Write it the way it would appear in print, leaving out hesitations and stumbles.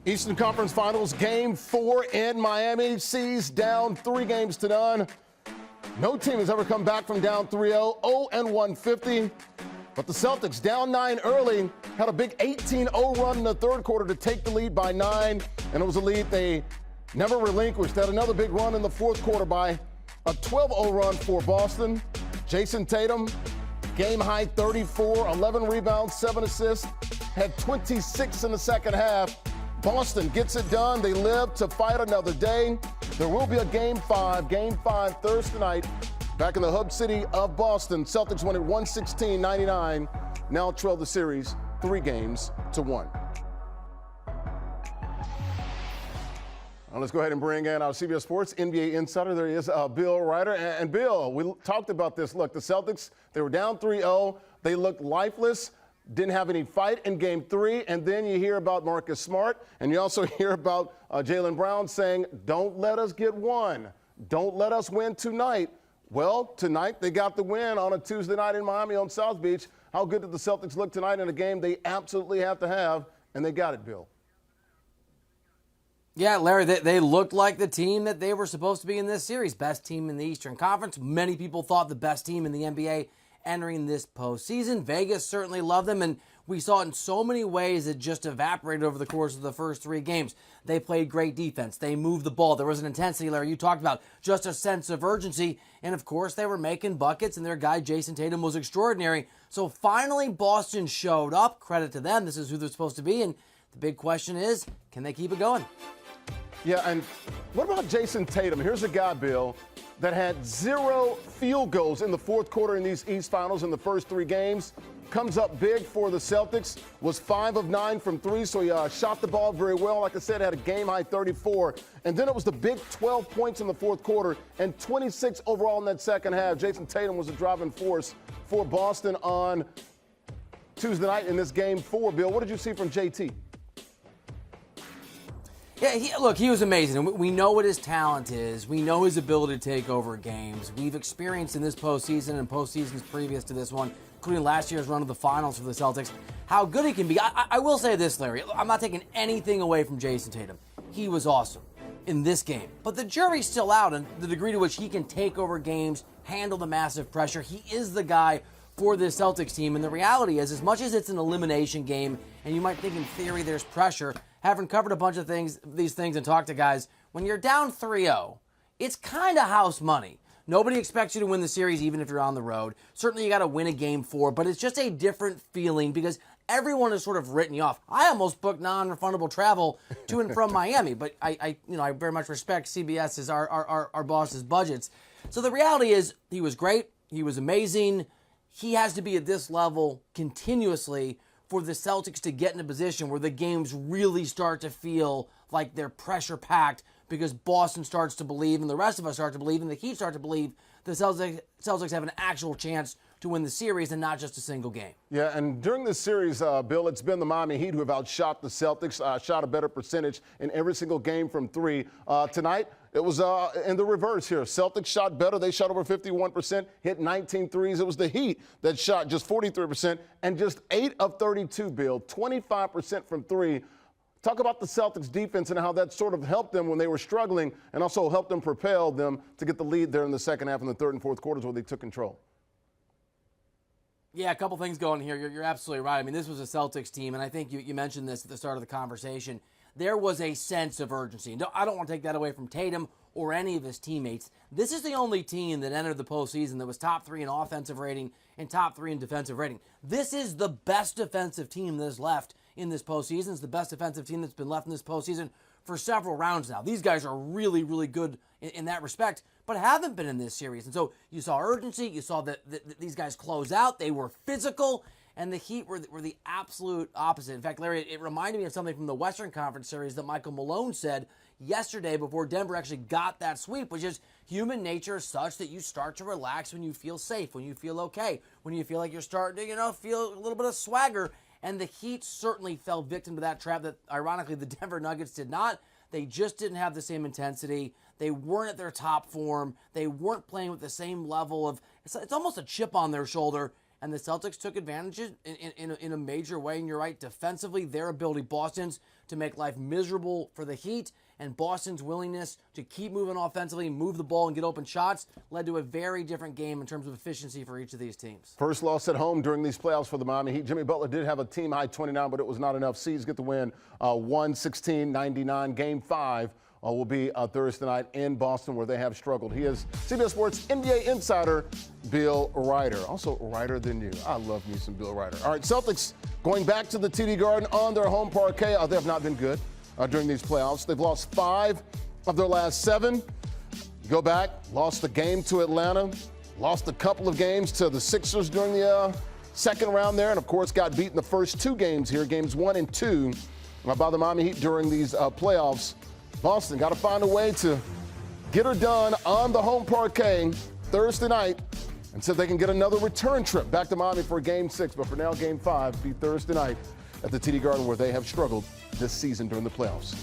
Eastern Conference Finals, Game 4 in Miami. C's down 3-0. No team has ever come back from down 3-0, 0-150. But the Celtics, down 9 early, had a big 18-0 run in the third quarter to take the lead by 9. And it was a lead they never relinquished. They had another big run in the fourth quarter by a 12-0 run for Boston. Jason Tatum, game-high 34, 11 rebounds, 7 assists, had 26 in the second half. Boston gets it done. They live to fight another day. There will be a Game 5 Thursday night back in the hub city of Boston. Celtics won at 116-99, now trail the series 3-1. Now let's go ahead and bring in our CBS Sports NBA insider. There he is, Bill Reiter. And Bill, we talked about this. Look, the Celtics, they were down 3-0. They looked lifeless. Didn't have any fight in Game 3, and then you hear about Marcus Smart, and you also hear about Jaylen Brown saying, don't let us get one. Don't let us win tonight. Well, tonight they got the win on a Tuesday night in Miami on South Beach. How good did the Celtics look tonight in a game they absolutely have to have, and they got it, Bill? Yeah, Larry, they looked like the team that they were supposed to be in this series. Best team in the Eastern Conference. Many people thought the best team in the NBA entering this postseason. Vegas certainly loved them, and we saw it in so many ways it just evaporated over the course of the first 3 games. They played great defense. They moved the ball. There was an intensity, Larry, you talked about, just a sense of urgency, and of course they were making buckets, and their guy Jason Tatum was extraordinary. So finally Boston showed up. Credit to them. This is who they're supposed to be, and the big question is, can they keep it going? Yeah, and what about Jason Tatum? Here's a guy, Bill, that had 0 field goals in the fourth quarter in these East Finals in the first 3 games. Comes up big for the Celtics, was 5 of 9 from 3, so he shot the ball very well. Like I said, had a game-high 34. And then it was the big 12 points in the fourth quarter and 26 overall in that second half. Jason Tatum was the driving force for Boston on Tuesday night in this Game 4. Bill, what did you see from JT? Yeah, he was amazing. We know what his talent is. We know his ability to take over games. We've experienced in this postseason and postseasons previous to this one, including last year's run of the finals for the Celtics, how good he can be. I will say this, Larry. I'm not taking anything away from Jason Tatum. He was awesome in this game. But the jury's still out on the degree to which he can take over games, handle the massive pressure. He is the guy for this Celtics team. And the reality is, as much as it's an elimination game, and you might think in theory there's pressure, having covered a bunch of these things and talked to guys, when you're down 3-0, it's kind of house money. Nobody expects you to win the series even if you're on the road. Certainly you got to win a Game 4, but it's just a different feeling because everyone has sort of written you off. I almost booked non-refundable travel to and from Miami, but I very much respect CBS's, our boss's budgets. So the reality is he was great. He was amazing. He has to be at this level continuously for the Celtics to get in a position where the games really start to feel like they're pressure-packed because Boston starts to believe and the rest of us start to believe and the Heat start to believe the Celtics have an actual chance to win the series and not just a single game. Yeah, and during this series, Bill, it's been the Miami Heat who have outshot the Celtics, shot a better percentage in every single game from 3. Tonight, it was in the reverse here. Celtics shot better. They shot over 51%, hit 19 threes. It was the Heat that shot just 43% and just 8 of 32, Bill, 25% from 3. Talk about the Celtics defense and how that sort of helped them when they were struggling and also helped them propel them to get the lead there in the second half in the third and fourth quarters where they took control. Yeah, a couple things going here. You're absolutely right. I mean, this was a Celtics team, and I think you mentioned this at the start of the conversation. There was a sense of urgency. And I don't want to take that away from Tatum or any of his teammates. This is the only team that entered the postseason that was top 3 in offensive rating and top 3 in defensive rating. This is the best defensive team that is left in this postseason. It's the best defensive team that's been left in this postseason for several rounds now. These guys are really, really good in that respect, but haven't been in this series. And so you saw urgency. You saw that these guys close out. They were physical. And the Heat were the absolute opposite. In fact, Larry, it reminded me of something from the Western Conference series that Michael Malone said yesterday before Denver actually got that sweep, which is human nature is such that you start to relax when you feel safe, when you feel okay, when you feel like you're starting to, feel a little bit of swagger. And the Heat certainly fell victim to that trap that, ironically, the Denver Nuggets did not. They just didn't have the same intensity. They weren't at their top form. They weren't playing with the same level of, it's almost a chip on their shoulder. and the Celtics took advantage in a major way. And you're right, defensively, their ability, Boston's, to make life miserable for the Heat, and Boston's willingness to keep moving offensively, move the ball, and get open shots led to a very different game in terms of efficiency for each of these teams. First loss at home during these playoffs for the Miami Heat. Jimmy Butler did have a team-high 29, but it was not enough. C's get the win 116-99. Game 5 will be Thursday night in Boston, where they have struggled. He is CBS Sports NBA insider Bill Reiter. Also Reiter than you. I love me some Bill Reiter. All right, Celtics going back to the TD Garden on their home parquet. They have not been good during these playoffs. They've lost 5 of their last 7. Go back, lost the game to Atlanta, lost a couple of games to the Sixers during the second round there, and of course got beat in the first 2 games here, games 1 and 2, by the Miami Heat during these playoffs. Boston got to find a way to get her done on the home parquet Thursday night and see if they can get another return trip back to Miami for Game 6. But for now, Game 5 be Thursday night at the TD Garden, where they have struggled this season during the playoffs.